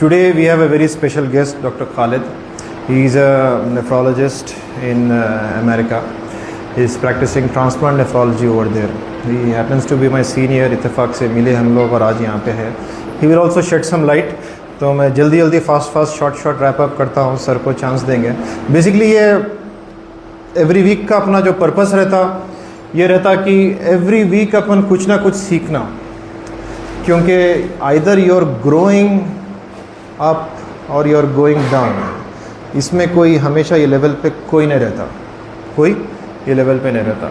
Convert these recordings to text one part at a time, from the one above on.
Today we have a very special guest, Dr. Khalid. He is a nephrologist in America. He is practicing transplant nephrology over there. He happens to be my senior. इत्तेफाक से मिले हम लोग और आज यहाँ पे है. He will also shed some light. तो मैं जल्दी फास्ट शॉर्ट रैप अप करता हूँ. सर को चांस देंगे. बेसिकली ये एवरी वीक का अपना जो पर्पस रहता ये रहता कि एवरी वीक अपन कुछ ना कुछ सीखना, क्योंकि either you are growing up और यू आर गोइंग डाउन. इसमें कोई हमेशा ये लेवल पे कोई नहीं रहता, कोई ये लेवल पे नहीं रहता.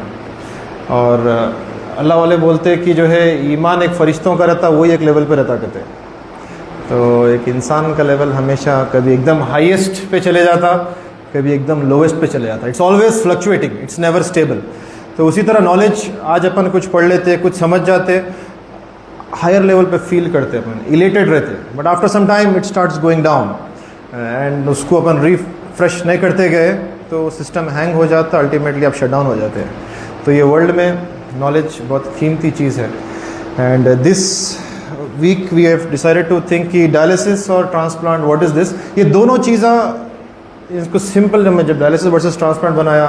और अल्लाह वाले बोलते कि जो है ईमान एक फ़रिश्तों का रहता, वही एक लेवल पे रहता कहते. तो एक इंसान का लेवल हमेशा कभी एकदम हाईएस्ट पे चले जाता, कभी एकदम लोवेस्ट पे चले जाता. It's always fluctuating, it's never stable. तो उसी तरह नॉलेज आज अपन कुछ पढ़ लेते, कुछ समझ जाते, हायर लेवल पे फील करते, अपन इलेटेड रहते, but after some time it starts going down and उसको अपन रिफ्रेश नहीं करते गए तो सिस्टम हैंग हो जाता, अल्टीमेटली आप शट डाउन हो जाते हैं. तो ये वर्ल्ड में नॉलेज बहुत कीमती चीज़ है. And this week we have decided to think कि डायलिसिस और ट्रांसप्लांट व्हाट इज़ दिस. ये दोनों चीज़ें इसको सिंपल जब डायलिसिस वर्सेस ट्रांसप्लांट बनाया,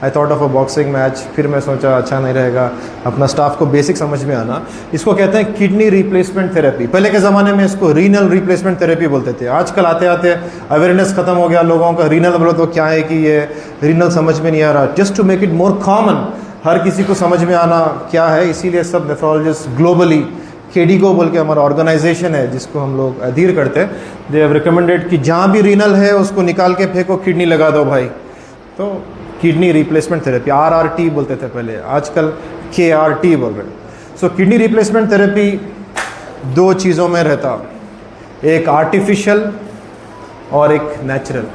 I thought of a boxing match. फिर मैं सोचा अच्छा नहीं रहेगा, अपना स्टाफ को बेसिक समझ में आना. इसको कहते हैं किडनी रिप्लेसमेंट थेरेपी. पहले के ज़माने में इसको रीनल रिप्लेसमेंट थेरेपी बोलते थे. आजकल आते आते अवेयरनेस ख़त्म हो गया लोगों का. रीनल बोलो तो क्या है कि ये रीनल समझ में नहीं आ रहा. Just to make it more common, हर किसी को समझ में आना क्या है, इसीलिए सब नेफ्रोलॉजिस्ट ग्लोबली केडिगो बोल के हमारा ऑर्गेनाइजेशन है जिसको हम लोग अधीर करते हैं, दे हैव रिकमेंडेड कि जहाँ भी रीनल है उसको निकाल के फेंको, किडनी लगा दो भाई. तो किडनी रिप्लेसमेंट थेरेपी RRT बोलते थे पहले, आजकल KRT बोल रहे. सो किडनी रिप्लेसमेंट थेरेपी दो चीज़ों में रहता, एक आर्टिफिशियल और एक नेचुरल.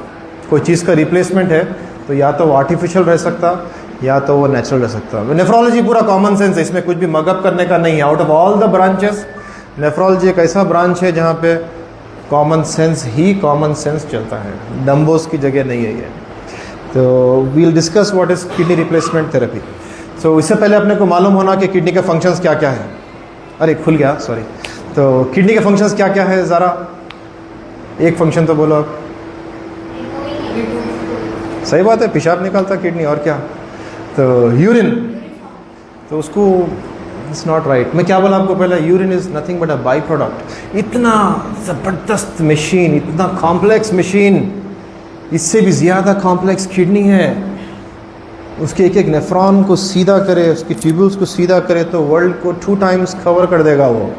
कोई चीज़ का रिप्लेसमेंट है तो या तो वो आर्टिफिशियल रह सकता या तो वो नेचुरल रह सकता है. नेफ्रोलॉजी पूरा कॉमन सेंस है, इसमें कुछ भी मगअप करने का नहीं है. Out of all the branches nephrology एक ऐसा ब्रांच है जहाँ पे कॉमन सेंस ही कॉमन सेंस चलता है, डम्बोस की जगह नहीं है ये. तो we'll discuss what is kidney replacement therapy. So इससे पहले अपने को मालूम होना कि किडनी के फंक्शंस क्या क्या है. अरे खुल गया, सॉरी. तो किडनी के फंक्शंस क्या क्या है, ज़रा एक फंक्शन तो बोलो आप. सही बात है, पेशाब निकालता किडनी, और क्या. तो यूरिन, तो उसको इट्स नॉट राइट. मैं क्या बोला आपको पहले, urine is nothing but a by product. इतना ज़बरदस्त मशीन, इतना कॉम्प्लेक्स मशीन, इससे भी ज़्यादा कॉम्प्लेक्स किडनी है. उसके एक एक नेफ्रॉन को सीधा करे, उसकी ट्यूब्यूल्स को सीधा करे तो वर्ल्ड को 2 टाइम्स कवर कर देगा वो.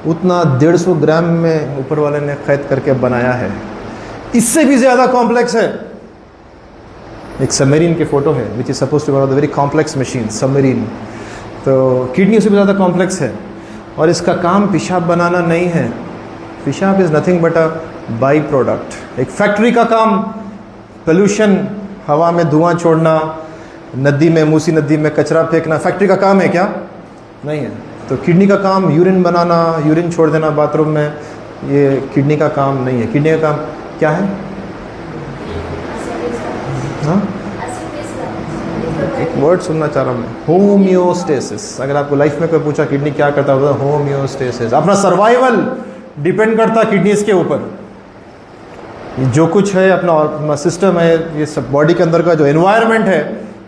उतना 150 ग्राम में ऊपर वाले ने कैद करके बनाया है. इससे भी ज़्यादा कॉम्प्लेक्स है. एक सबमरीन की फ़ोटो है which is suppose to be one of the very complex machine, submarine. तो किडनी उससे भी ज़्यादा कॉम्प्लेक्स है और इसका काम पेशाब बनाना नहीं है. पेशाब is nothing but a by product. एक फैक्ट्री का काम पोल्यूशन, हवा में धुआं छोड़ना, नदी में, मूसी नदी में कचरा फेंकना, फैक्ट्री का काम है क्या? नहीं है. तो किडनी का काम यूरिन बनाना, यूरिन छोड़ देना बाथरूम में, ये किडनी का काम नहीं है. किडनी का काम क्या है? हाँ, एक वर्ड सुनना चाह रहा हूँ मैं, होम्योस्टेसिस. अगर आपको लाइफ में कोई पूछा किडनी क्या करता होगा, होम्योस्टेसिस. अपना सर्वाइवल डिपेंड करता किडनीज के ऊपर. जो कुछ है अपना सिस्टम है, ये सब बॉडी के अंदर का जो एनवायरनमेंट है,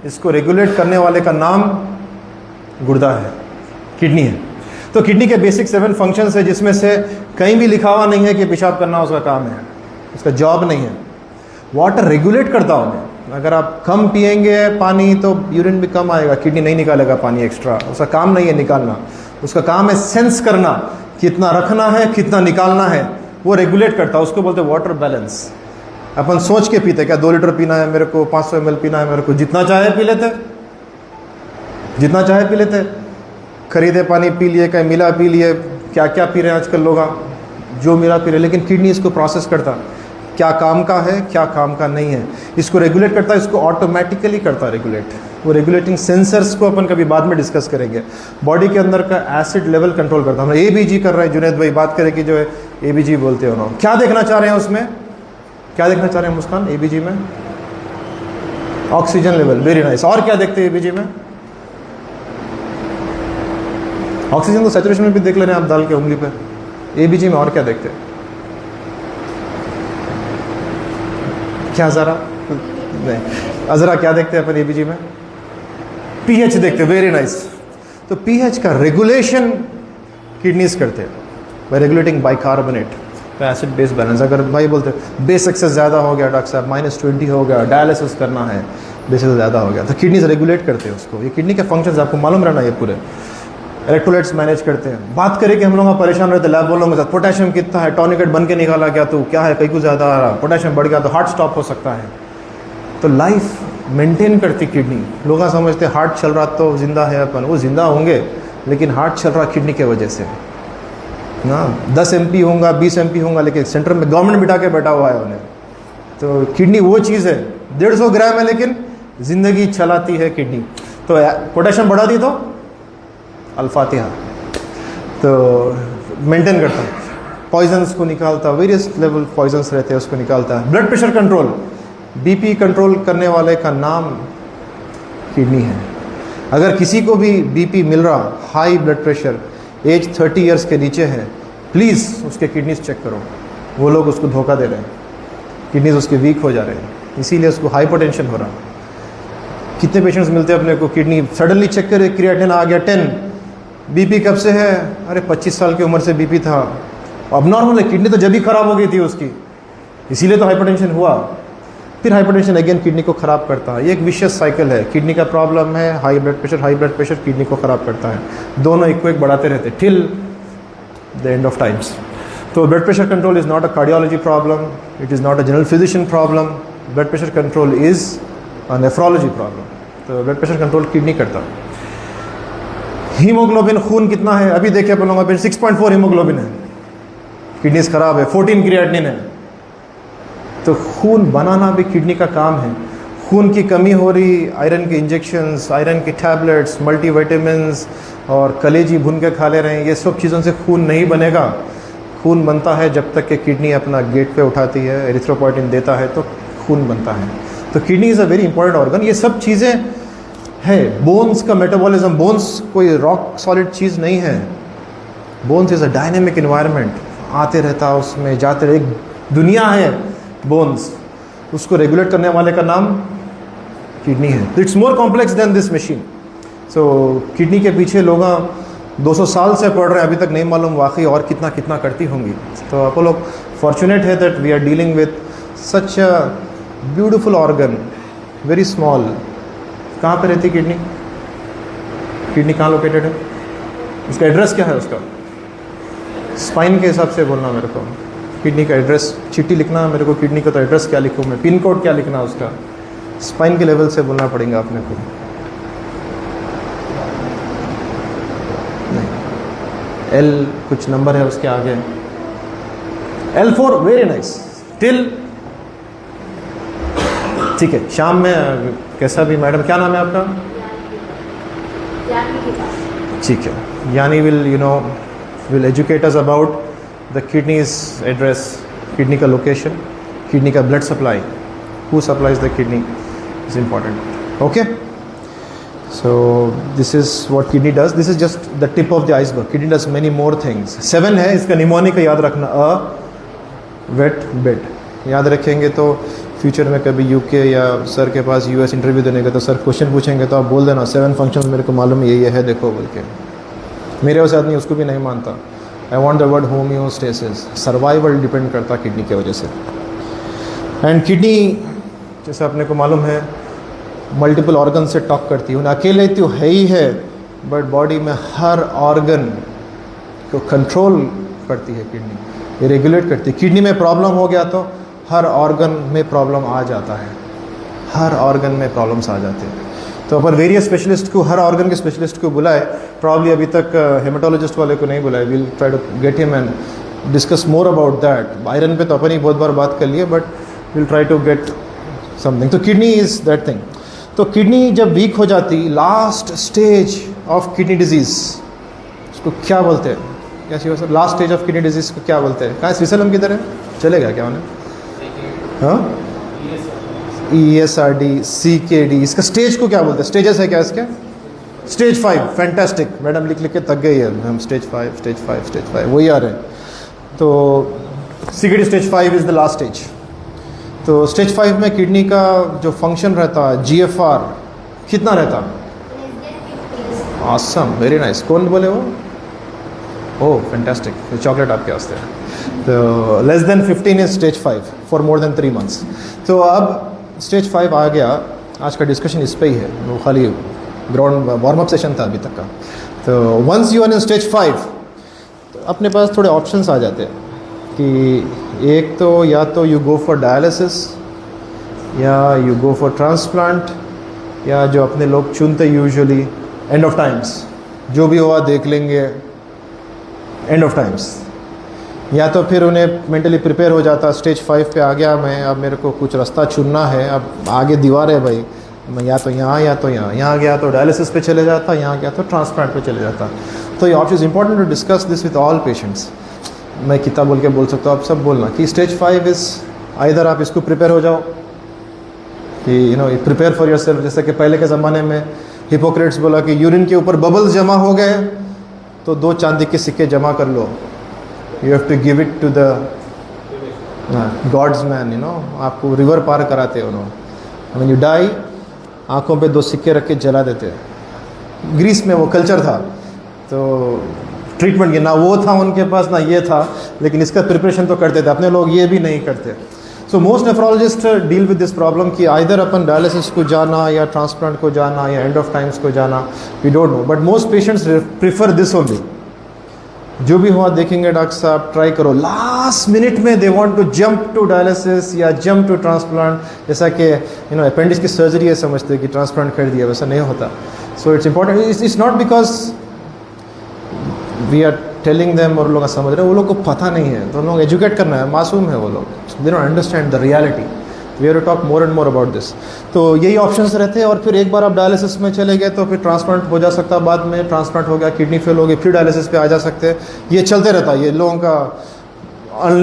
इसको रेगुलेट करने वाले का नाम गुर्दा है, किडनी है. तो किडनी के बेसिक 7 फंक्शंस है जिसमें से कहीं भी लिखा हुआ नहीं है कि पेशाब करना उसका काम है, उसका जॉब नहीं है. वाटर रेगुलेट करता उन्हें. अगर आप कम पिएंगे पानी तो यूरिन भी कम आएगा, किडनी नहीं निकालेगा पानी एक्स्ट्रा. उसका काम नहीं है निकालना, उसका काम है सेंस करना, कितना रखना है कितना निकालना है, वो रेगुलेट करता है. उसको बोलते हैं वाटर बैलेंस. अपन सोच के पीते, क्या 2 लीटर पीना है मेरे को, 500 ml पीना है मेरे को, जितना चाहे पी लेते, जितना चाहे पी लेते. खरीदे पानी पी लिए, कहीं मिला पी लिए, क्या क्या पी रहे हैं आजकल लोग, जो मिला पी रहे. लेकिन किडनी इसको प्रोसेस करता, क्या काम का है क्या काम का नहीं है, इसको रेगुलेट करता है. इसको ऑटोमेटिकली करता है रेगुलेट. वो रेगुलेटिंग सेंसर्स को अपन कभी बाद में डिस्कस करेंगे. बॉडी के अंदर का एसिड लेवल कंट्रोल करता है. हम ABG कर रहे हैं, जुनैद भाई बात करें कि जो है ABG बोलते हो ना. क्या देखना चाह रहे हैं उसमें, क्या देखना चाह रहे हैं मुस्कान ABG में? Oxygen level, very nice. और क्या देखते हैं ABG में? ऑक्सीजन तो सैचुरेशन में भी देख ले रहे हैं आप डाल के उंगली पे. ABG में और क्या देखते हैं? क्या ज़रा नहीं, अज़रा क्या देखते हैं अपन एबीजी में? पीएच देखते हैं, वेरी नाइस। तो पीएच का रेगुलेशन किडनीज करते हैं बाय रेगुलेटिंग बाइकार्बोनेट, तो एसिड बेस बैलेंस। अगर भाई बोलते हैं बेस एक्सेस ज़्यादा हो गया डॉक्टर साहब, -20 हो गया, डायलिसिस करना है, बेस एक्सेस ज़्यादा हो गया, तो किडनीज रेगुलेट करते हैं उसको। ये किडनी के फंक्शंस आपको मालूम रहना, ये पूरे इलेक्ट्रोलाइट्स मैनेज करते हैं। बात करें कि हम लोग परेशान रहते हैं लैब वालों के साथ, पोटेशियम कितना है, टॉनिकेट बन के निकाला क्या तो क्या है, कहीं को ज़्यादा आ रहा, पोटेशियम बढ़ गया तो हार्ट स्टॉप हो सकता है। तो लाइफ मेंटेन करती किडनी। लोग समझते हैं हार्ट चल रहा तो जिंदा है अपन, वो जिंदा होंगे लेकिन हार्ट चल रहा किडनी के वजह से ना। 10 MP होगा, 20 MP होगा, लेकिन सेंटर में गवर्नमेंट बिठा के बैठा हुआ है उन्हें। तो किडनी वो चीज़ है, 150 ग्राम है लेकिन ज़िंदगी चलाती है किडनी। तो पोटेशियम बढ़ा दी तो अल्फातिहा, तो मेंटेन करता है, पॉइजन्स को निकालता, वेरियस लेवल पॉइजन्स रहते हैं उसको निकालता है। Blood pressure control, BP control करने वाले का नाम किडनी है। अगर किसी को भी बीपी मिल रहा, high blood pressure, age 30 years के नीचे है, प्लीज़ उसके किडनीज चेक करो। वो लोग उसको धोखा दे रहे हैं, किडनीज उसके वीक हो जा रहे हैं, इसीलिए उसको हाइपरटेंशन हो रहा। कितने पेशेंट्स मिलते हैं अपने को, किडनी सडनली चेक करे क्रिएटिनिन आ गया 10, बीपी कब से है? अरे 25 साल की उम्र से बीपी था, अब नॉर्मल है, किडनी तो जब भी खराब हो गई थी उसकी, इसीलिए तो हाइपरटेंशन हुआ। फिर हाइपरटेंशन अगेन किडनी को ख़राब करता है। ये एक विशियस साइकिल है, किडनी का प्रॉब्लम है, हाई ब्लड प्रेशर किडनी को ख़राब करता है, दोनों एक को एक बढ़ाते रहते till the end of times. तो blood pressure control is not a cardiology problem, it is not a general physician problem, blood pressure control is a nephrology problem. तो ब्लड प्रेशर कंट्रोल किडनी करता है। Haemoglobin खून कितना है? अभी देखिए अपन लोगों पे 6.4 हीमोग्लोबिन है, किडनीज खराब है, 14 क्रिएटिनिन है। तो खून बनाना भी किडनी का काम है। खून की कमी हो रही, आयरन के इंजेक्शंस, आयरन की टैबलेट्स, मल्टीविटामिन्स और कलेजी भुन के खा ले रहे हैं, ये सब चीज़ों से खून नहीं बनेगा। खून बनता है जब तक कि किडनी अपना गेट पे उठाती है, एरिथ्रोपोइटिन देता है तो खून बनता है। तो kidney is a very important organ. ये सब चीज़ें है। बोन्स का मेटाबॉलिज्म, बोन्स कोई रॉक सॉलिड चीज़ नहीं है, bones is a dynamic environment, आते रहता उसमें जाते रहे, एक दुनिया है बोन्स, उसको रेगुलेट करने वाले का नाम किडनी है। It's more complex than this machine. So kidney के पीछे लोग 200 साल से पढ़ रहे हैं, अभी तक नहीं मालूम वाकई और कितना कितना करती होंगी। तो आप लोग फॉर्चुनेट है that we are dealing with such a beautiful organ, very small. कहाँ पे रहती किडनी? किडनी कहाँ लोकेटेड है? उसका एड्रेस क्या है? उसका स्पाइन के हिसाब से बोलना मेरे को, किडनी का एड्रेस चिट्ठी लिखना मेरे को, किडनी का तो एड्रेस क्या लिखूँ मैं, पिन कोड क्या लिखना उसका, स्पाइन के लेवल से बोलना पड़ेगा अपने को। नहीं, L कुछ नंबर है उसके आगे, L4, वेरी नाइस, टिल, ठीक है। शाम में कैसा भी, मैडम क्या नाम है आपका? ठीक है, यानी will educate us about the kidneys address, kidney का लोकेशन, किडनी का blood supply, who supplies the kidney is important. Okay, so this is what kidney does, this is just the tip of the iceberg. Kidney does many more things. 7 है इसका mnemonic का याद रखना, अ wait bed, याद रखेंगे तो future में कभी यूके या सर के पास यूएस इंटरव्यू देने का तो सर क्वेश्चन पूछेंगे तो आप बोल देना 7 फंक्शंस मेरे को मालूम ये है देखो बोल के। मेरे वैसे आदमी उसको भी नहीं मानता। I want the word homeostasis, survival depend करता किडनी की वजह से। एंड किडनी जैसे अपने को मालूम है मल्टीपल ऑर्गन से टॉक करती है, उन्हें अकेले तो है ही है बट बॉडी में हर ऑर्गन को कंट्रोल करती है किडनी, ये रेगुलेट करती है। किडनी में प्रॉब्लम हो गया तो हर ऑर्गन में प्रॉब्लम आ जाता है, हर ऑर्गन में प्रॉब्लम्स आ जाते हैं। तो अपन वेरियस स्पेशलिस्ट को, हर ऑर्गन के स्पेशलिस्ट को बुलाए, प्रॉब्ली अभी तक हेमाटोलॉजिस्ट वाले को नहीं बुलाए। Will try to get him and discuss more about that. Iron पे तो अपन ही बहुत बार बात कर लिए but will try to get something. तो किडनी इज़ दैट थिंग। तो किडनी जब वीक हो जाती, last stage of kidney disease, उसको क्या बोलते हैं? कैसी हो sir, last stage of kidney disease को क्या बोलते हैं? कहाँ स्विट्जरलैंड किधर है? चलेगा क्या उन्हें? हाँ, ESRD, CKD, इसका स्टेज को क्या बोलते हैं? स्टेजेस है क्या इसके? स्टेज 5, फैंटास्टिक, मैडम लिख लिख के थक गई है हम। स्टेज 5 वही आ रहे हैं। तो CKD stage 5 is the last stage. तो स्टेज 5 में किडनी का जो फंक्शन रहता है GFR कितना रहता? Awesome, very nice. कौन बोले वो? ओह फैंटास्टिक, चॉकलेट आपके वास्ते है। तो less than 15 is stage 5 for more than 3 months. तो अब स्टेज 5 आ गया, आज का डिस्कशन इस पे ही है, वो खाली ग्राउंड वार्म अप सेशन था अभी तक का। तो once you are in stage 5 तो अपने पास थोड़े ऑप्शंस आ जाते हैं कि एक तो या तो यू गो फॉर डायलिसिस या यू गो फॉर ट्रांसप्लांट, या जो अपने लोग चुनते यूजुअली एंड ऑफ टाइम्स, जो भी हुआ देख लेंगे, एंड ऑफ टाइम्स। या तो फिर उन्हें मेंटली प्रिपेयर हो जाता, स्टेज 5 पे आ गया मैं, अब मेरे को कुछ रास्ता चुनना है, अब आगे दीवार है भाई, मैं या तो यहाँ या तो यहाँ गया तो डायलिसिस पे चले जाता, यहाँ गया तो ट्रांसप्लांट पे चले जाता। तो ये option important to discuss this with all patients. मैं कितना बोल के बोल सकता हूँ, आप सब बोलना कि स्टेज 5 इज़ आइदर आप इसको प्रिपेयर हो जाओ कि you know prepare for your self. जैसे कि पहले के ज़माने में हिपोक्रेट्स बोला कि यूरिन के ऊपर बबल्स जमा हो गए तो 2 चांदी के सिक्के जमा कर लो, you have to give it to the god's man, you know, आपको रिवर पार कराते उन्होंने। व्हेन यू डाई आँखों पे 2 सिक्के रख के जला देते। ग्रीस में वो कल्चर था, तो ट्रीटमेंट की ना वो था उनके पास ना ये था, लेकिन इसका प्रिपरेशन तो करते थे। अपने लोग ये भी नहीं करते। So most nephrologist deal with this problem कि आइदर अपन डायलिसिस को जाना या ट्रांसप्लांट को जाना या एंड ऑफ टाइम्स को जाना, we don't know, but most patients prefer this only. जो भी हुआ देखेंगे डॉक्टर साहब, ट्राई करो, लास्ट मिनट में they want to jump to dialysis या जंप टू ट्रांसप्लांट। जैसा कि यू नो अपेंडिक्स की सर्जरी है, समझते हैं कि ट्रांसप्लांट कर दिया, वैसा नहीं होता। So it's important, it's not because we are telling them और लोग समझ रहे हैं, वो लोग को पता नहीं है, तो हम लोग एजुकेट करना है, मासूम है वो लोग, they don't understand the reality. We have to talk more and more about this. तो यही ऑप्शंस रहते हैं, और फिर एक बार आप डायलिसिस में चले गए तो फिर ट्रांसप्लांट हो जा सकता है, बाद में ट्रांसप्लांट हो गया, किडनी फेल हो गई, फिर डायलिसिस पे आ जा सकते हैं। ये चलते रहता है, ये लोगों का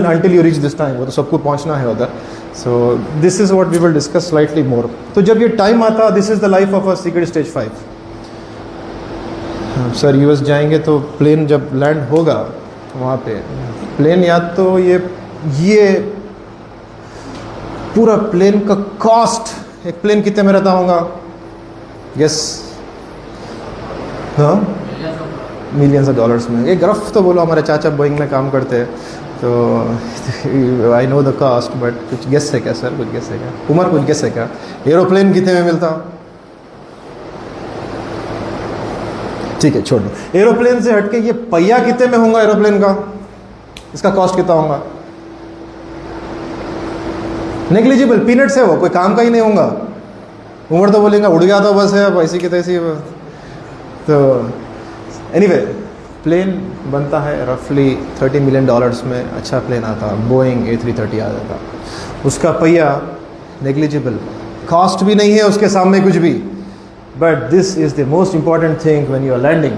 until you reach this time, वो तो सबको पहुंचना है उधर। So this is what we will discuss slightly more. तो जब ये टाइम आता, this is the life of a secret stage 5। Sir US जाएंगे तो प्लेन जब लैंड होगा वहाँ पे, प्लेन या तो ये पूरा प्लेन का कॉस्ट, एक प्लेन कितने में रहता होगा? यस, हाँ, मिलियंस ऑफ डॉलर्स में। एक रफ तो बोलो, हमारे चाचा बोइंग में काम करते हैं, तो I know the cost, but कुछ गेस है क्या सर? कुछ गेस है क्या? उमर कुछ गेस है क्या? एरोप्लेन कितने में मिलता? ठीक है, छोड़ दो। एरोप्लेन से हटके ये पहिया कितने में होगा एरोप्लेन का? इसका कॉस्ट कितना होगा? नेग्लिजिबल, पीनट्स है वो, कोई काम का ही नहीं होगा। उमर तो बोलेंगे उड़ गया तो बस है, अब ऐसी की तैसी। तो एनीवे, प्लेन बनता है रफली $30 मिलियन में, अच्छा प्लेन आता, बोइंग A330 आ जाता। उसका पहिया नेग्लिजिबल, कॉस्ट भी नहीं है उसके सामने कुछ भी। But this is the most important thing when you are landing.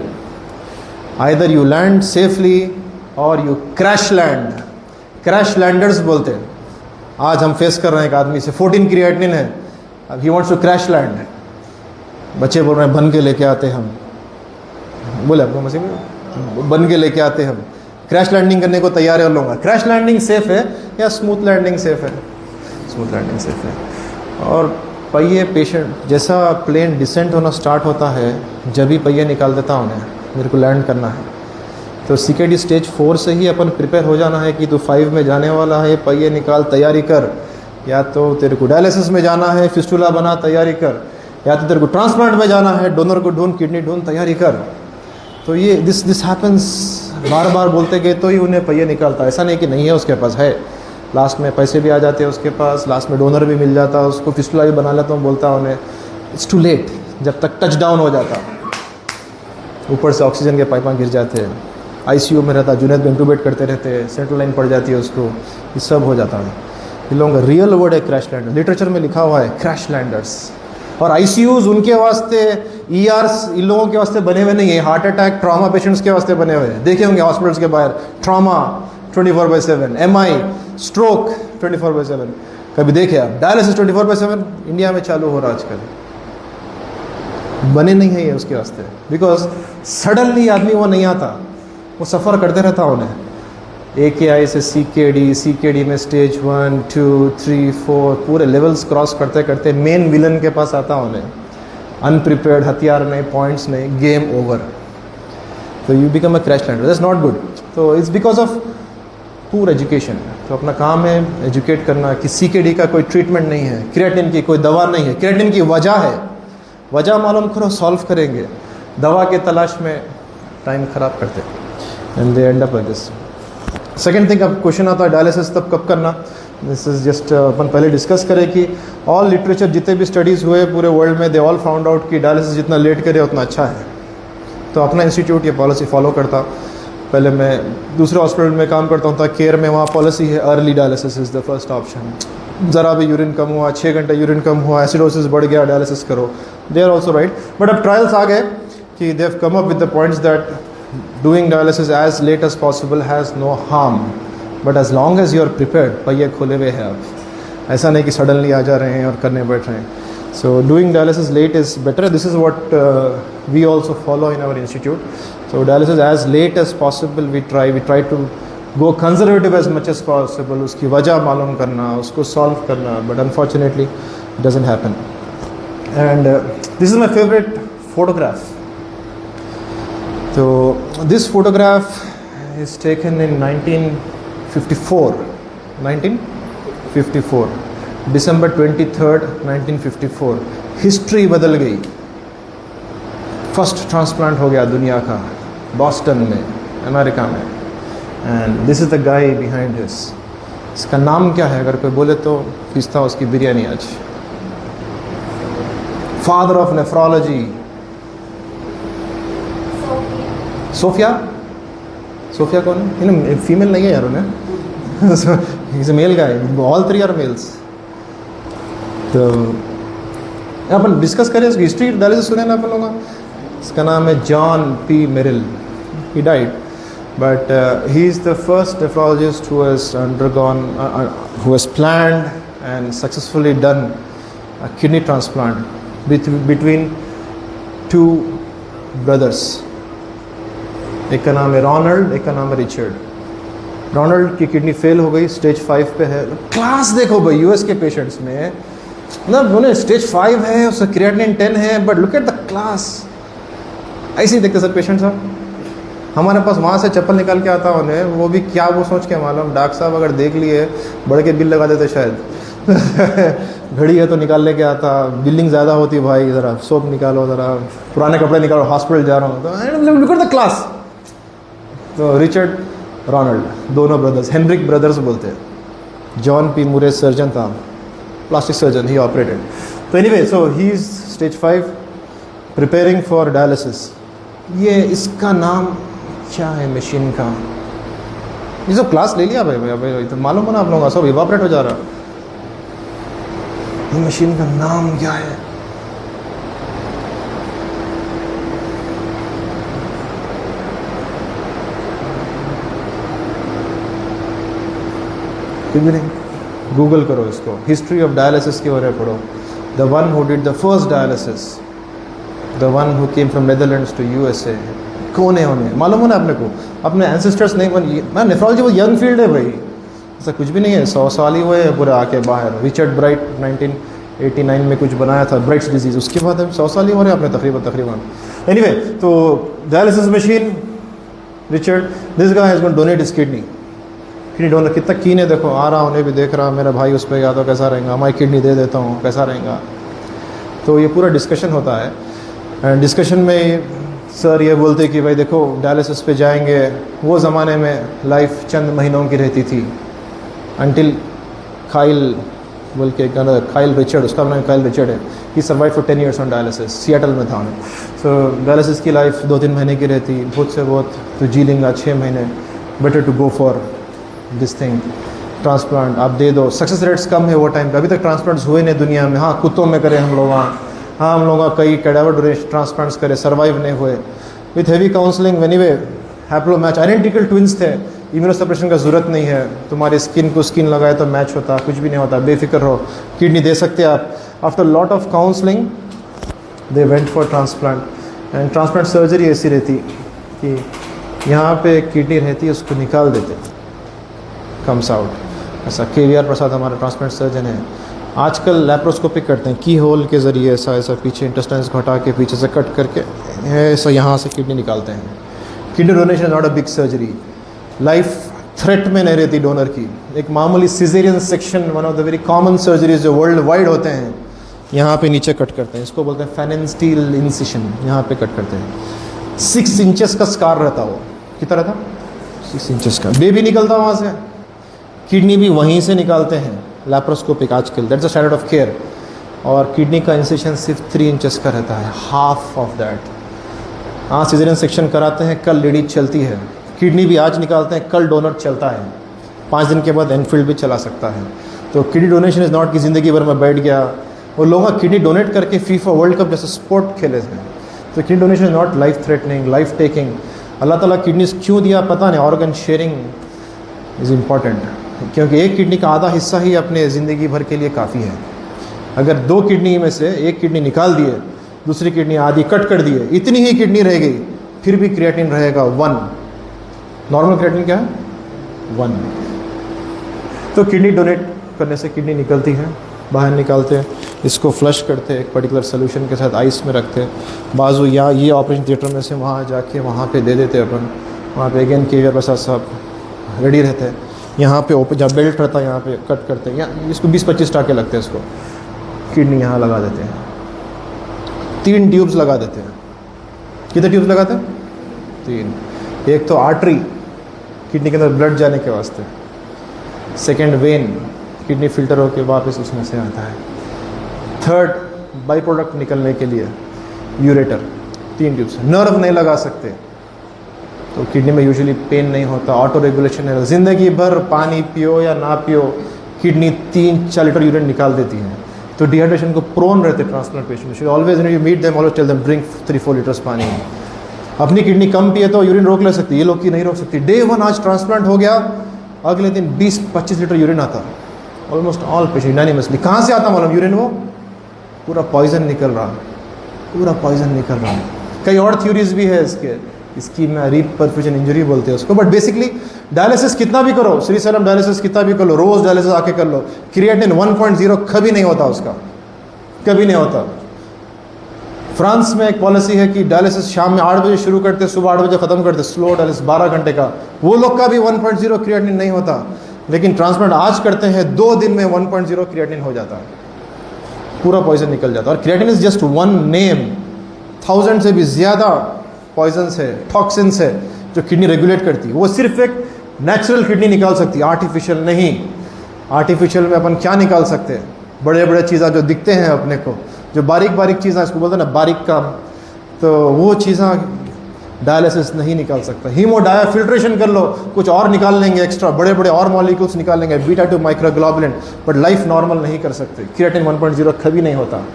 Either you land safely or you crash land. Crash landers बोलते हैं। आज हम फेस कर रहे हैं एक आदमी से 14 क्रिएटिनिन है, अब he wants to crash land. बच्चे बोल रहे हैं बन के लेके आते हम, बोले आपको मसीह में बन के लेके आते हम, क्रैश लैंडिंग करने को तैयार है लोग। क्रैश लैंडिंग सेफ है या स्मूथ लैंडिंग सेफ है? स्मूथ लैंडिंग सेफ है। और पहिए, पेशेंट जैसा प्लेन डिसेंट होना स्टार्ट होता है, जब ही पहिए निकाल देता हूँ उन्हें, मेरे को लैंड करना है, तो CKD स्टेज 4 से ही अपन प्रिपेयर हो जाना है कि तू 5 में जाने वाला है, पहिए निकाल, तैयारी कर। या तो तेरे को डायलिसिस में जाना है, फिस्टुला बना, तैयारी कर। या तो तेरे को ट्रांसप्लांट में जाना है, डोनर को ढूंढ, किडनी ढूंढ, तैयारी कर। तो ये दिस हैपन्स, बार बार बोलते गए तो ही उन्हें पहिए निकालता। ऐसा नहीं कि नहीं है उसके पास, है, लास्ट में पैसे भी आ जाते हैं उसके पास, लास्ट में डोनर भी मिल जाता, उसको फिस्टुला भी बना लेता हूँ, बोलता उन्हें इट्स टू लेट, जब तक टच डाउन हो जाता, ऊपर से ऑक्सीजन के पाइपां गिर जाते हैं, ICU में रहता, जुनैद में इंटूबेट करते रहते हैं, सेंट्रल लाइन पड़ जाती है उसको, ये सब हो जाता है। इन लोगों का रियल वर्ड है क्रैश लैंडर, लिटरेचर में लिखा हुआ है क्रैश लैंडर्स। और ICUs उनके वास्ते, ERs इन लोगों के वास्ते बने हुए नहीं है, हार्ट अटैक, ट्रॉमा पेशेंट्स के वास्ते बने हुए हैं। देखे होंगे हॉस्पिटल्स के बाहर ट्रॉमा 24/7, MI, स्ट्रोक 24/7, कभी देखे आप? डायलिसिस 24/7 इंडिया में चालू हो रहा आजकल, बने नहीं है ये उसके वास्ते, बिकॉज सडनली आदमी वो नहीं आता, वो सफ़र करते रहता उन्हें। AKI से CKD में स्टेज 1, 2, 3, 4 पूरे लेवल्स क्रॉस करते करते मेन विलन के पास आता उन्हें, अनप्रिपेयर्ड, हथियार नहीं, पॉइंट्स नहीं, गेम ओवर। तो you become a crash lander, that's not good. तो इट्स बिकॉज ऑफ पूर एजुकेशन। तो अपना काम है एजुकेट करना कि CKD का कोई ट्रीटमेंट नहीं है, क्रिएटिनिन की कोई दवा नहीं है, क्रिएटिनिन की वजह है, वजह मालूम करो, सॉल्व करेंगे, दवा के तलाश में टाइम ख़राब करते and they and up like this. Second thing, अब क्वेश्चन आता है डायलिसिस तब कब करना। दिस इज जस्ट अपन पहले डिस्कस करें कि ऑल लिटरेचर जितने भी स्टडीज़ हुए पूरे वर्ल्ड में, दे ऑल फाउंड आउट कि डायलिसिस जितना लेट करे उतना अच्छा है। तो अपना इंस्टीट्यूट ये पॉलिसी फॉलो करता। पहले मैं दूसरे हॉस्पिटल में काम करता हूँ, केयर में, वहाँ पॉलिसी है early dialysis is the first option. ज़रा भी यूरिन कम हुआ, 6 घंटे यूरिन कम हुआ, एसिडोसिस बढ़ गया, डायलिसिस करो, they are also right. But अब ट्रायल्स आ गए कि they have come up with the points that doing dialysis as late as possible has no harm, but as long as you are prepared, पहिए खुले हुए हैं आप, ऐसा नहीं कि सडनली आ जा रहे हैं और करने बैठ रहे हैं। So doing dialysis late is better. This is what we also follow in our institute. So dialysis as late as possible we try to go conservative as much as possible. उसकी वजह मालूम करना, उसको solve करना, but unfortunately it doesn't happen. And this is my favorite photograph. So this photograph is taken in 1954. 1954. December 23rd, 1954. History बदल गई। First transplant हो गया दुनिया का बॉस्टन में, अमेरिका में। And this is the guy behind this. इसका नाम क्या है अगर कोई बोले तो पिस्ता उसकी बिरयानी आज। Father of nephrology, Sophia. Sophia कौन है? फीमेल नहीं है यार उन्हें। Is a male guy, all 3 are males. तो अपन डिस्कस करें इसकी हिस्ट्री। डायलिसिस सुने ना अपन लोगों का। इसका नाम है John P Merrill. He died, but he is the first nephrologist who has undergone, who has planned and successfully done a kidney transplant between 2 brothers. एक का नाम है रोनाल्ड, एक का नाम है रिचर्ड। रोनाल्ड की किडनी फेल हो गई, स्टेज 5 पे है। क्लास देखो भाई US के पेशेंट्स में, मतलब उन्हें स्टेज 5 है, उसका क्रिएटिनिन 10 है, but look at the class. ऐसे ही देखते सर पेशेंट साहब हमारे पास, वहाँ से चप्पल निकाल के आता उन्हें, वो भी क्या वो सोच के मालूम, डॉक्टर साहब अगर देख लिए बढ़ के बिल लगा देते शायद। घड़ी है तो निकाल लेके आता, बिल्डिंग ज़्यादा होती भाई, ज़रा सोप निकालो, ज़रा पुराने कपड़े निकालो, हॉस्पिटल जा रहा हूँ तो लुक एट द क्लास। तो रिचर्ड, रोनाल्ड, दोनों ब्रदर्स, हेनरिक ब्रदर्स बोलते हैं। जॉन पी मुरे सर्जन था, प्लास्टिक सर्जन, ही ऑपरेटेड। तो anyway, so he is stage 5 preparing for dialysis. ये इसका नाम क्या है मशीन का? ये सब क्लास ले लिया भाई, तो मालूम हो ना आप लोगों का, सब इवापरेट हो जा रहा। ये मशीन का नाम क्या है? कुछ भी नहीं, गूगल करो इसको, हिस्ट्री ऑफ डायलिसिस के बारे में पढ़ो। The one who did the first dialysis, the one who came from Netherlands to USA, कौन है उन्हें मालूम है ना अपने को? अपने एंसेस्टर्स नहीं बन, नेफ्रोलॉजी वो यंग फील्ड है भाई, ऐसा कुछ भी नहीं है। 100 साल ही हुए पूरे आके बाहर। रिचर्ड ब्राइट 1989 में कुछ बनाया था, ब्राइट्स डिजीज़, उसके बाद हम 100 साल ही हो रहे हैं अपने तकरीबन। एनीवे, तो dialysis machine, Richard, this guy has gone donate his kidney. Kidney donor कितना कीन है देखो, आ रहा उन्हें भी देख रहा, मेरा भाई उस पर याद हो कैसा रहेगा, हमारी किडनी दे देता हूँ कैसा रहेगा। तो ये पूरा डिस्कशन होता है। एंड डिस्कशन में सर ये बोलते कि भाई देखो डायलिसिस पे जाएंगे, वो ज़माने में लाइफ चंद महीनों की रहती थी। अनटिल खाइल बोल के एक खाइल रिचर्ड, उसका नाम खाइल रिचर्ड है, he survive for 10 years on dialysis, Seattle में था उन्हें। सो डायलिसिस की लाइफ 2-3 महीने की रहती, बहुत से बहुत तो जी लेंगे 6 महीने, better to go for this thing transplant. आप दे दो, सक्सेस रेट्स कम है वो टाइम पे, अभी तक ट्रांसप्लांट्स हुए नहीं दुनिया में। हाँ, कुत्तों में करे हम लोग, हाँ हम लोग कई कैडावर ट्रांसप्लांट्स करे, सर्वाइव नहीं हुए। With heavy counselling anyway, haplo match, identical twins थे, इम्यूनोसप्रेशन का ज़रूरत नहीं है, तुम्हारी स्किन को स्किन लगाए तो मैच होता, कुछ भी नहीं होता, बेफिक्र रहो, किडनी दे सकते आप। After lot of counselling they went for transplant. And transplant surgery ऐसी रहती कि यहाँ पे किडनी रहती है, उसको निकाल देते, कम्स आउट। ऐसा KVR प्रसाद हमारा ट्रांसप्लांट सर्जन है। आजकल लैप्रोस्कोपिक करते हैं, की होल के ज़रिए ऐसा ऐसा पीछे इंटेस्टाइन्स को हटा के पीछे से कट करके ऐसा यहाँ से किडनी निकालते हैं। Kidney donation is not a big surgery, life threat में नहीं रहती डोनर की। एक मामूली caesarean section, one of the very common surgeries जो वर्ल्ड वाइड होते हैं, यहाँ पे नीचे कट करते हैं, इसको बोलते हैं फेन एंड स्टील इंसिशन, यहाँ पे कट करते हैं। 6 इंचेस का स्कार रहता वो, कितना रहता 6 इंचेस का, बेबी निकलता वहाँ से। किडनी भी वहीं से निकालते हैं लैप्रोस्कोपिक आजकल, that's the standard of care. और किडनी का इंसिशन सिर्फ 3 इंचेस का रहता है, हाफ ऑफ दैट। हाँ, सिजेरियन सेक्शन कराते हैं, कल लेडीज चलती है। किडनी भी आज निकालते हैं, कल डोनर चलता है, 5 दिन के बाद एनफील्ड भी चला सकता है। तो किडनी डोनेशन इज़ नॉट कि ज़िंदगी भर में बैठ गया। वो लोग किडनी डोनेट करके फीफा वर्ल्ड कप जैसे स्पोर्ट खेले थे। तो kidney donation is not life threatening, life taking. अल्लाह ताला किडनीज क्यों दिया पता नहीं, ऑर्गन शेयरिंग इज़ इम्पॉर्टेंट, क्योंकि एक किडनी का आधा हिस्सा ही अपने ज़िंदगी भर के लिए काफ़ी है। अगर 2 किडनी में से एक किडनी निकाल दिए, दूसरी किडनी आधी कट कर दिए, इतनी ही किडनी रह गई, फिर भी क्रिएटिन रहेगा 1। नॉर्मल क्रिएटिन क्या है? 1। तो किडनी डोनेट करने से किडनी निकलती है, बाहर निकालते हैं, इसको फ्लश करते हैं, एक पर्टिकुलर सोल्यूशन के साथ आइस में रखते हैं। बाजू या ये ऑपरेशन थिएटर में से वहाँ जाके वहाँ पे दे देते हैं अपन। वहाँ पे अगेन KVR प्रसाद साहब रेडी रहते हैं। यहाँ पे ओपन जहाँ बेल्ट रहता है यहाँ पे कट करते हैं, या इसको 20-25 टाँके लगते हैं, इसको किडनी यहाँ लगा देते हैं। 3 ट्यूब्स लगा देते हैं। कितने ट्यूब्स लगाते हैं? 3। एक तो आर्टरी, किडनी के अंदर ब्लड जाने के वास्ते। सेकेंड वेन, किडनी फिल्टर होकर वापस उसमें से आता है। थर्ड, बाई प्रोडक्ट निकलने के लिए यूरेटर, 3 ट्यूब्स। नर्व नहीं लगा सकते, तो किडनी में यूजुअली पेन नहीं होता, ऑटो रेगुलेशन है। ज़िंदगी भर पानी पियो या ना पियो, किडनी 3-4 लीटर यूरिन निकाल देती है। तो डिहाइड्रेशन को प्रोन रहते transplant patient. Always you meet them, always tell them drink 3-4 litres पानी। अपनी किडनी कम पिए तो यूरिन रोक ले सकती है, ये लोग की नहीं रोक सकती। डे 1 आज ट्रांसप्लांट हो गया, अगले दिन 20-25 लीटर यूरिन आता, ऑलमोस्ट ऑल पेशेंट यूनानिमसली। कहाँ से आता मालूम यूरिन? वो पूरा पॉइजन निकल रहा, पूरा पॉइजन निकल रहा है। कई और थ्योरीज भी है इसकी में रीपरफ्यूजन इंजरी बोलते हैं उसको। बट बेसिकली डायलिसिस कितना भी करो, श्रीशैलम डायलिसिस कितना भी कर लो, रोज डायलिसिस आके कर लो, क्रिएटिन 1.0 कभी नहीं होता उसका, कभी नहीं होता। फ्रांस में एक पॉलिसी है कि डायलिसिस शाम में 8 बजे शुरू करते, सुबह 8 बजे ख़त्म करते, स्लो डायलिसिस 12 घंटे का। वो लोग का भी 1.0 क्रिएटिन नहीं होता, लेकिन ट्रांसप्लांट आज करते हैं, 2 दिन में 1.0 क्रिएटिन हो जाता है, पूरा पॉइजन निकल जाता है। और creatine is just one name, 1000 से भी ज़्यादा पॉइजन्स है, टॉक्सिन्स है जो किडनी रेगुलेट करती है। वो सिर्फ एक नेचुरल किडनी निकाल सकती है, आर्टिफिशियल नहीं। आर्टिफिशियल में अपन क्या निकाल सकते हैं? बड़े बड़े चीज़ें जो दिखते हैं अपने को, जो बारीक बारीक चीज़ें, इसको बोलते हैं ना बारीक काम, तो वो चीज़ें डायलिसिस नहीं निकाल सकता। हीमोडाया फिल्ट्रेशन कर लो, कुछ और निकाल लेंगे एक्स्ट्रा, बड़े बड़े और मॉलिक्यूल्स निकाल लेंगे, बीटा-2 माइक्रोग्लोबुलिन, बट लाइफ नॉर्मल नहीं कर सकते। क्रिएटिन 1.0 कभी नहीं होता।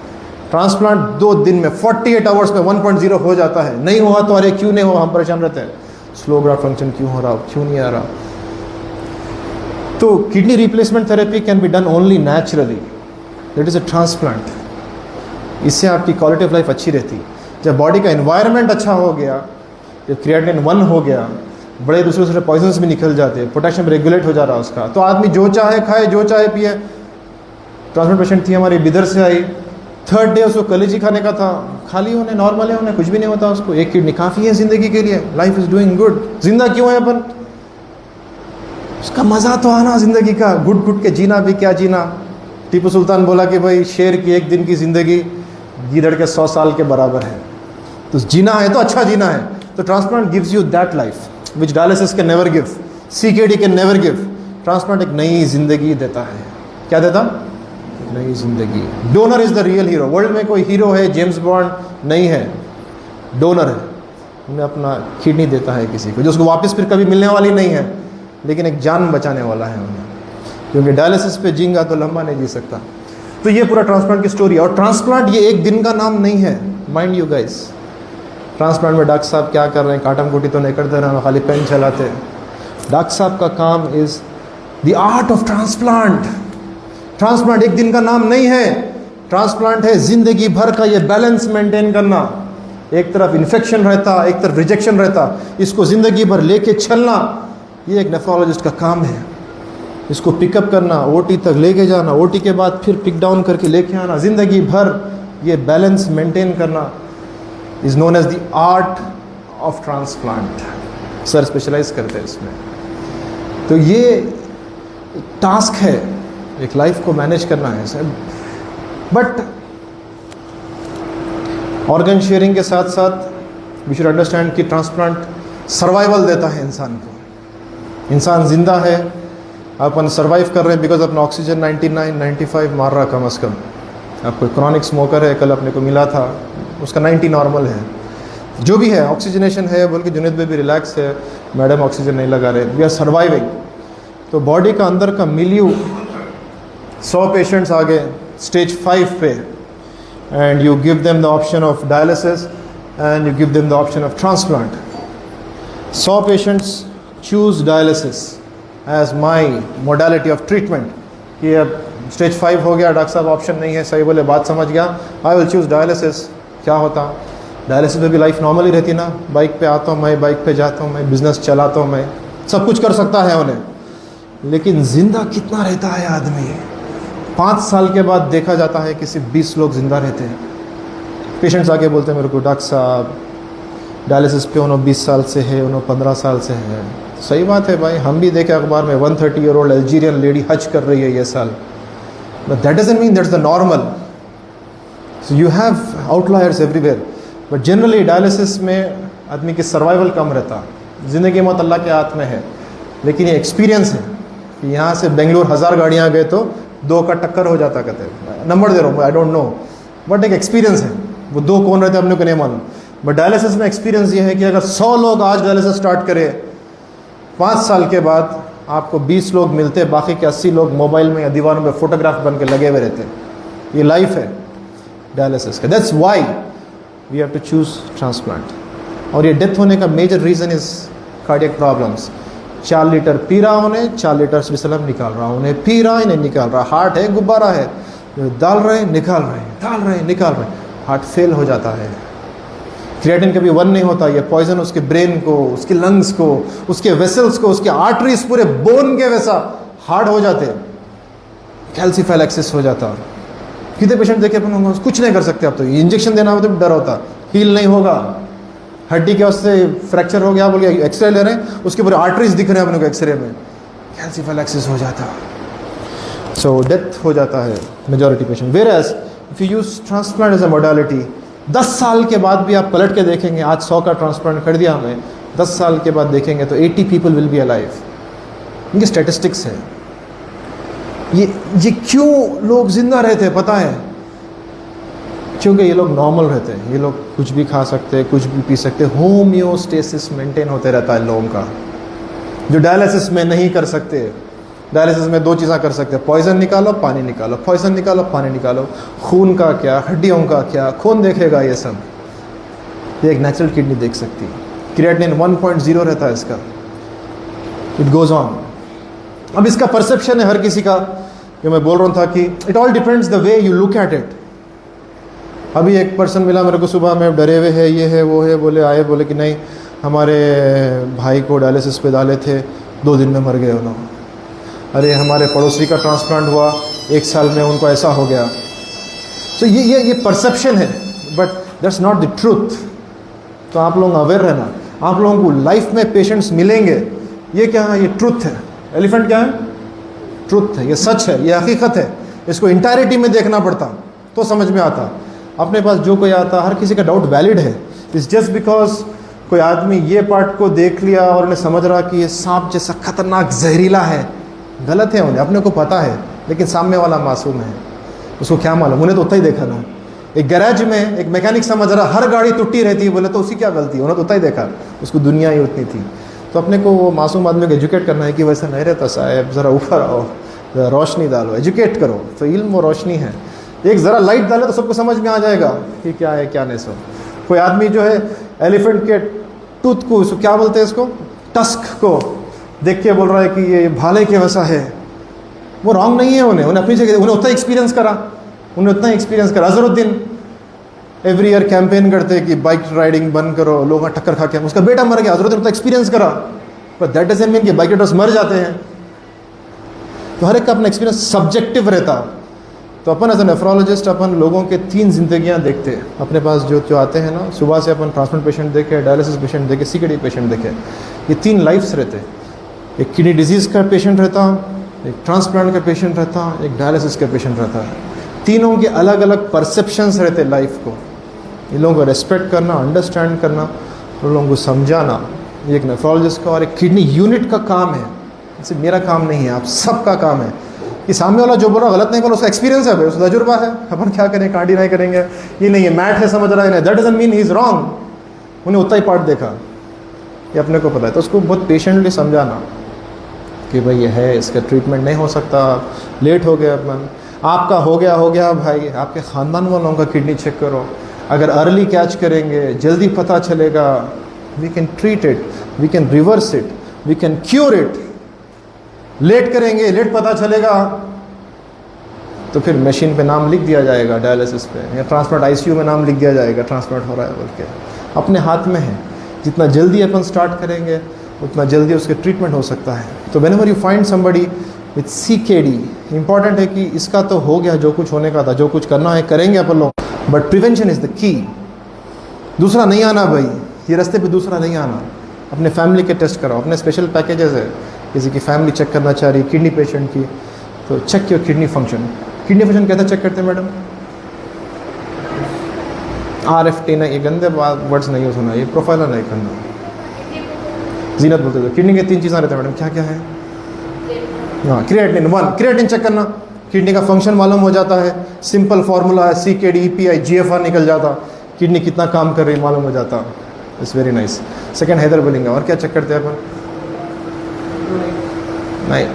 ट्रांसप्लांट 2 दिन में 48 आवर्स में 1.0 हो जाता है। नहीं हुआ तो अरे क्यों नहीं हुआ, हम परेशान रहते हैं, स्लो ग्राफ्ट फंक्शन क्यों हो रहा, क्यों नहीं आ रहा। तो kidney replacement therapy can be done only naturally, that is a transplant. इससे आपकी क्वालिटी ऑफ लाइफ अच्छी रहती। जब बॉडी का एनवायरनमेंट अच्छा हो गया, जब क्रिएटिनिन 1 हो गया, बड़े दूसरे पॉइजन्स भी निकल जाते हैं, पोटेशियम रेगुलेट हो जा रहा है उसका, तो आदमी जो चाहे खाए, जो चाहे पिए। ट्रांसप्लांट पेशेंट थी हमारी, बिदर से आई, 3rd डे उसको कलेजी खाने का था, खाली होने, नॉर्मल है होने, कुछ भी नहीं होता उसको। एक किडनी काफ़ी है ज़िंदगी के लिए, लाइफ इज़ डूइंग गुड। जिंदा क्यों है अपन? उसका मज़ा तो आना ज़िंदगी का, घुट घुट के जीना भी क्या जीना। टीपू सुल्तान बोला कि भाई शेर की एक दिन की ज़िंदगी गीदड़ के 100 साल के बराबर है। तो जीना है तो अच्छा जीना है। तो transplant gives you that life which dialysis can never give, CKD can never give. Transplant एक नई ज़िंदगी देता है। क्या देता? नई ज़िंदगी। Donor is the real hero. World में कोई हीरो है जेम्स बॉन्ड नहीं है, डोनर है। उन्हें अपना किडनी देता है किसी को, जो उसको वापस फिर कभी मिलने वाली नहीं है, लेकिन एक जान बचाने वाला है उन्हें, क्योंकि डायलिसिस पे जींगा तो लंबा नहीं जी सकता। तो ये पूरा ट्रांसप्लांट की स्टोरी है। और ट्रांसप्लांट ये एक दिन का नाम नहीं है, माइंड यू गाइस। ट्रांसप्लांट में डॉक्टर साहब क्या कर रहे हैं? काटम कुटी तो नहीं करते ना, खाली पेन चलाते। डॉक्टर साहब का काम is the art of transplant. Transplant एक दिन का नाम नहीं है, ट्रांसप्लांट है जिंदगी भर का ये बैलेंस मेंटेन करना। एक तरफ इन्फेक्शन रहता, एक तरफ रिजेक्शन रहता, इसको ज़िंदगी भर लेके चलना, ये एक नेफ्रोलॉजिस्ट का काम है। इसको पिकअप करना, ओटी तक लेके जाना, ओटी के बाद फिर पिक डाउन करके लेके आना, ज़िंदगी भर ये बैलेंस मेंटेन करना is known as the art of transplant. Sir specialise करते हैं इसमें। तो ये एक टास्क है, एक लाइफ को मैनेज करना है सर। बट ऑर्गन शेयरिंग के साथ साथ वी शुड अंडरस्टैंड कि ट्रांसप्लांट सर्वाइवल देता है इंसान को। इंसान जिंदा है, अपन सर्वाइव कर रहे हैं बिकॉज अपना ऑक्सीजन 99 95 मार रहा कम अज़ कम। आप कोई क्रॉनिक स्मोकर है, कल अपने को मिला था, उसका 90 नॉर्मल है। जो भी है, ऑक्सीजनेशन है बोल के जुनेद में भी रिलैक्स है, मैडम ऑक्सीजन नहीं लगा रहे, वी आर सर्वाइविंग। तो बॉडी का अंदर का मिलियू 100 पेशेंट्स आ गए स्टेज 5 पे, and you give them the option of dialysis and you give them the option of transplant. 100 patients choose dialysis as my modality of treatment कि अब stage 5 हो गया, डॉक्टर साहब ऑप्शन नहीं है, सही बोले, बात समझ गया, आई विल चूज़ डायलिसिस। क्या होता, डायलिसिस में भी लाइफ नॉर्मल ही रहती ना, बाइक पे आता हूँ मैं, बाइक पे जाता हूँ मैं, बिजनेस चलाता हूँ मैं, सब कुछ कर सकता है उन्हें। लेकिन ज़िंदा कितना रहता है आदमी? 5 साल के बाद देखा जाता है कि सिर्फ 20 लोग ज़िंदा रहते हैं। पेशेंट्स आके बोलते हैं मेरे को, डॉक्टर साहब डायलिसिस पे उन्होंने 20 साल से है, उन्होंने 15 साल से है। सही बात है भाई, हम भी देखे अखबार में 130 ईयर ओल्ड अल्जीरियन लेडी हज कर रही है ये साल। But that doesn't mean that's the normal. So you have outliers everywhere, but generally dialysis में आदमी की सर्वाइवल कम रहता। ज़िंदगी मौत अल्लाह के हाथ में है, लेकिन ये एक्सपीरियंस है कि यहाँ से बेंगलोर 1000 गाड़ियाँ गए तो 2 का टक्कर हो जाता। कहते नंबर दे रहा हूँ, आई डोंट नो, बट एक एक्सपीरियंस है। वो 2 कौन रहते अपने को नहीं मालूम। बट डायलिसिस में एक्सपीरियंस ये है कि अगर 100 लोग आज डायलिसिस स्टार्ट करें, 5 साल के बाद आपको 20 लोग मिलते, बाकी के 80 लोग मोबाइल में या दीवारों में फोटोग्राफ बन के लगे हुए रहते। ये लाइफ है डायलिसिस का। That's why we have to choose transplant. और ये डेथ होने का major reason is cardiac problems. 4 litre पी रहा उन्हें, 4 लीटर स्विट्जरलैंड निकाल रहा, उन्हें पी रहा इन्हें निकाल रहा। हार्ट है, गुब्बारा है, डाल रहे निकाल रहे, डाल रहे निकाल रहे, हार्ट फेल हो जाता है। क्रिएटिन कभी 1 नहीं होता। ये पॉइजन उसके ब्रेन को, उसके लंग्स को, उसके वेसल्स को, उसके आर्टरीज, पूरे बोन के वैसा हार्ड हो जाते, कैल्सिफाइलेक्सिस हो जाता। कितने पेशेंट देखे अपन, कुछ नहीं कर सकते। अब तो इंजेक्शन देना हो तो डर होता, हील नहीं होगा, हड्डी के वास्ते फ्रैक्चर हो गया बोल के एक्सरे ले रहे हैं, उसके पूरे आर्टरीज दिख रहे हैं अपने को एक्सरे में, कैल्सिफाइलेक्सिस हो जाता। सो डेथ हो जाता है majority patient. Whereas if you use transplant as a modality, 10 साल के बाद भी आप पलट के देखेंगे, आज 100 का ट्रांसप्लांट कर दिया हमें, 10 साल के बाद देखेंगे तो 80 पीपल विल बी अलाइव। इनके स्टैटिस्टिक्स है। ये क्यों लोग जिंदा रहते हैं पता है? क्योंकि ये लोग नॉर्मल रहते हैं, ये लोग कुछ भी खा सकते हैं, कुछ भी पी सकते हैं, होम्योस्टेसिस मेंटेन होते रहता है लोगों का, जो डायलिसिस में नहीं कर सकते। डायलिसिस में 2 चीज़ें कर सकते हैं, पॉइजन निकालो, पानी निकालो, पॉइजन निकालो, पानी निकालो। खून का क्या, हड्डियों का क्या, कौन देखेगा ये सब? ये एक नेचुरल किडनी देख सकती है। क्रिएटिनिन 1.0 रहता है इसका। It goes on. अब इसका परसेप्शन है हर किसी का, जो मैं बोल रहा था कि it all depends the way you look at it. अभी एक पर्सन मिला मेरे को सुबह में, डरे हुए है, ये है वो है, बोले आए, बोले कि नहीं हमारे भाई को डायलिसिस पे डाले थे, 2 दिन में मर गए उन्होंने। अरे हमारे पड़ोसी का ट्रांसप्लांट हुआ, 1 साल में उनको ऐसा हो गया। तो ये परसेप्शन है, but that's not the truth. तो आप लोग अवेयर रहना। आप लोगों को लाइफ में पेशेंट्स मिलेंगे, ये क्या है? ये ट्रूथ है। एलिफेंट क्या है? ट्रूथ है, ये सच है, ये हकीकत है। इसको इंटायरिटी में देखना पड़ता तो समझ में आता। अपने पास जो कोई आता, हर किसी का डाउट वैलिड है। इट्स जस्ट बिकॉज कोई आदमी ये पार्ट को देख लिया और उन्हें समझ रहा कि ये सांप जैसा खतरनाक जहरीला है, गलत है। उन्हें अपने को पता है, लेकिन सामने वाला मासूम है, उसको क्या मालूम? उन्हें तो उतना ही देखा ना। एक गैराज में एक मैकेनिक समझ रहा हर गाड़ी टूटी रहती है, बोले तो उसकी क्या गलती है? उन्हें तो उतना ही देखा, उसको दुनिया ही उतनी थी। तो अपने को वो मासूम आदमी को एजुकेट करना है कि वैसा नहीं रहता साहब, ज़रा ऊपर आओ, ज़रा रोशनी डालो, एजुकेट करो। तो इल्म और रोशनी है। एक ज़रा लाइट डाले तो सबको समझ में आ जाएगा कि क्या है क्या नहीं। सब कोई आदमी जो है एलिफेंट के टूथ को, इसको क्या बोलते हैं, इसको टस्क को देख के बोल रहा है कि ये भाले के वैसा है, वो रॉन्ग नहीं है। उन्हें अपनी जगह, उन्हें उतना एक्सपीरियंस करा, अजहरुद्दीन एवरी ईयर कैंपेन करते हैं कि बाइक राइडिंग बंद करो, लोगों का टक्कर खा के, उसका बेटा मर गया, अजहरुद्दीन उतना एक्सपीरियंस करा। पर दैट डजंट मीन कि बाइक राइडर्स मर जाते हैं। तो हर एक का अपना एक्सपीरियंस सब्जेक्टिव रहता। तो अपन एज ए नेफ्रोलॉजिस्ट अपन लोगों के 3 जिंदगियां देखते हैं। अपने पास जो आते हैं ना, सुबह से अपन ट्रांसप्लांट पेशेंट देखे, डायलिसिस पेशेंट देखे, सीकेडी पेशेंट देखे, ये 3 लाइफ्स रहते हैं। एक किडनी डिजीज़ का पेशेंट रहता, एक ट्रांसप्लांट का पेशेंट रहता, एक डायलिसिस का पेशेंट रहता है। तीनों के अलग अलग परसेप्शंस रहते लाइफ को। इन लोगों को रेस्पेक्ट करना, अंडरस्टैंड करना, उन लोगों को समझाना, ये एक नेफ्रोलॉजिस्ट का और एक किडनी यूनिट का काम है। सिर्फ मेरा काम नहीं है, आप सबका काम है। कि सामने वाला जो बोल रहा गलत नहीं बोला, उसका एक्सपीरियंस है भाई, उसका तजुर्बा है। अपन क्या करें, कांडी नहीं करेंगे, ये नहीं है मैथ है समझ रहा है, that doesn't mean he is wrong. उन्हें उतना ही पार्ट देखा, ये अपने को पता है। तो उसको बहुत पेशेंटली समझाना कि भाई ये है, इसका ट्रीटमेंट नहीं हो सकता, लेट हो गया अपन, आपका हो गया भाई, आपके ख़ानदान वालों का किडनी चेक करो। अगर अर्ली कैच करेंगे, जल्दी पता चलेगा, we can treat it, we can reverse it, we can cure it. Late करेंगे, लेट पता चलेगा तो फिर मशीन पे नाम लिख दिया जाएगा डायलिसिस पे, या ट्रांसप्लांट आईसीयू में नाम लिख दिया जाएगा, ट्रांसप्लांट हो रहा है बोल के। अपने हाथ में है, जितना जल्दी अपन स्टार्ट करेंगे उतना जल्दी उसके ट्रीटमेंट हो सकता है। तो whenever you find somebody with CKD, important है कि इसका तो हो गया, जो कुछ होने का था, जो कुछ करना है करेंगे अपन लोग, but prevention is the key. दूसरा नहीं आना भाई, ये रास्ते पे दूसरा नहीं आना। अपने फैमिली के टेस्ट कराओ, अपने स्पेशल पैकेजेस है, किसी की फैमिली चेक करना चाह रही किडनी पेशेंट की, तो check your kidney function. Kidney function कैसे चेक करते हैं मैडम? RFT ना, ये गंदे वर्ड्स नहीं यूज़ होना, ये प्रोफाइलर नहीं करना। जीनत बोलते थे किडनी के 3 चीज़ें रहते हैं मैडम, क्या क्या है? हाँ, क्रिएटिनिन 1, क्रिएटिनिन चेक करना, किडनी का फंक्शन मालूम हो जाता है। सिंपल फार्मूला है, CKD EPI GFR निकल जाता, किडनी कितना काम कर रही मालूम हो जाता। It's very nice. सेकेंड हैदर बोलिंग, और क्या चेक करते हैं अपन? नहीं,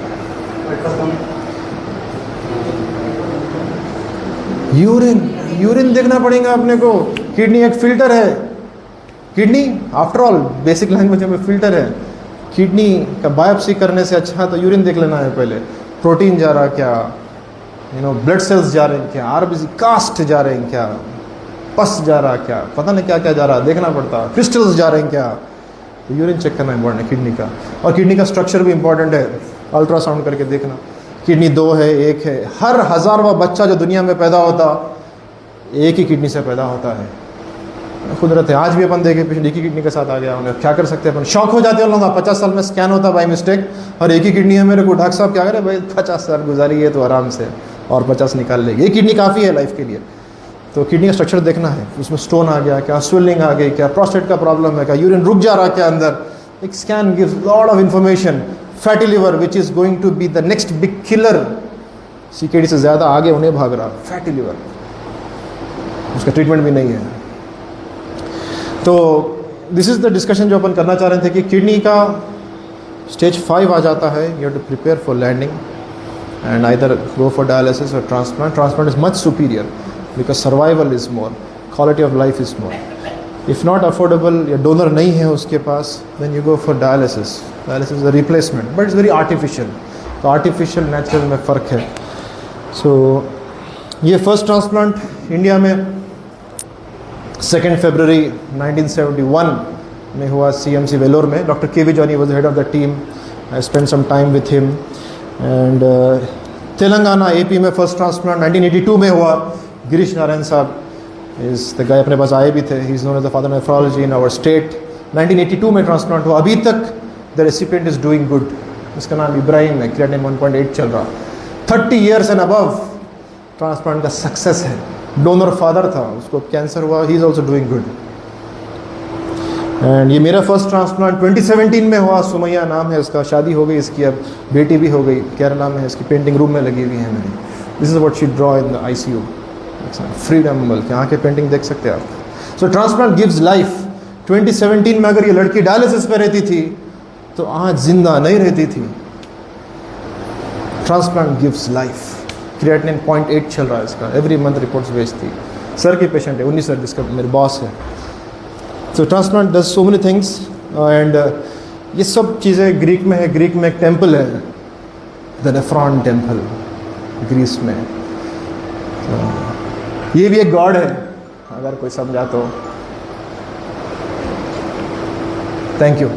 यूरिन देखना पड़ेगा अपने को। किडनी एक फिल्टर है, kidney after all basic language में फिल्टर है। किडनी का बायोप्सी करने से अच्छा तो यूरिन देख लेना है पहले। प्रोटीन जा रहा क्या, ब्लड सेल्स जा रहे हैं क्या, RBC कास्ट जा रहे हैं क्या, पस जा रहा क्या, पता नहीं क्या क्या जा रहा, देखना पड़ता। क्रिस्टल्स जा रहे हैं क्या, तो यूरिन चेक करना इंपॉर्टेंट है किडनी का। और किडनी का स्ट्रक्चर भी इंपॉर्टेंट है, अल्ट्रासाउंड करके देखना। किडनी 2 है, 1 है। हर 1000वां बच्चा जो दुनिया में पैदा होता, एक ही किडनी से पैदा होता है। कुदरत है। आज भी अपन देखे पेशेंट एक ही किडनी के साथ आ गया, उन्हें क्या कर सकते हैं अपन? शौक हो जाते हैं लोगों का। 50 साल में स्कैन होता बाई मिस्टेक, और एक ही किडनी है मेरे को, डॉक्टर साहब क्या करें भाई, 50 साल गुजारी है तो आराम से और 50 निकाल लेगी, एक किडनी काफ़ी है लाइफ के लिए। तो किडनी का स्ट्रक्चर देखना है, उसमें स्टोन आ गया क्या, स्वेलिंग आ गई क्या, प्रोस्टेट का प्रॉब्लम है क्या, यूरिन रुक जा रहा क्या अंदर। एक scan gives lot of information. Fatty liver which is going to be the next big killer, CKD से ज़्यादा आगे उन्हें भाग रहा, फैटी लिवर, उसका ट्रीटमेंट भी नहीं है। तो दिस इज़ द डिस्कशन जो अपन करना चाह रहे थे कि किडनी का स्टेज 5 आ जाता है, you have to prepare for landing and either go for dialysis और transplant. Transplant is much superior because survival is more, quality of life is more. If not affordable या डोनर नहीं है उसके पास, then you go for dialysis. Dialysis is a replacement, but it's very artificial. तो artificial natural में फ़र्क है। सो ये फर्स्ट ट्रांसप्लांट इंडिया में 2 फरवरी 1971 में हुआ, CMC वेलोर में। Doctor KV Johny was head of the team. I spend some time with him. And Telangana AP में फर्स्ट ट्रांसप्लांट 1982 में हुआ। गिरीश नारायण साहब इस द गाय अपने पास आए भी थे, he is known as the father nephrology in our state. 1982 में ट्रांसप्लांट हुआ। अभी तक the recipient is doing good. इसका नाम इब्राहिम है, क्रिएटिनिन 1.8 चल रहा। 30 years एंड अबव ट्रांसप्लांट का सक्सेस है। डोनर फादर था, उसको कैंसर हुआ, he is also doing good. And ये मेरा फर्स्ट ट्रांसप्लांट 2017 में हुआ। सुमैया नाम है इसका, शादी हो गई इसकी, अब बेटी भी हो गई, केरला में। इसकी पेंटिंग रूम में लगी हुई है मेरी। This is what she draw in the ICU। Freedom बोल के यहाँ के पेंटिंग देख सकते हैं आप। सो ट्रांसप्लांट गिव्स लाइफ। 2017 में अगर ये लड़की डायलिसिस पे रहती थी तो आज जिंदा नहीं रहती थी। Transplant gives life. क्रिएटिनिन 0.8 चल रहा है इसका, एवरी मंथ रिपोर्ट्स भेजती। सर की पेशेंट है, 19 सर, जिसका मेरे बॉस है। तो transplant does so many things. And ये सब चीज़ें ग्रीक में है। ग्रीक में एक टेम्पल है, द नेफ्रॉन टेम्पल, ग्रीस में। तो ये भी एक गॉड है, अगर कोई समझा तो। Thank you.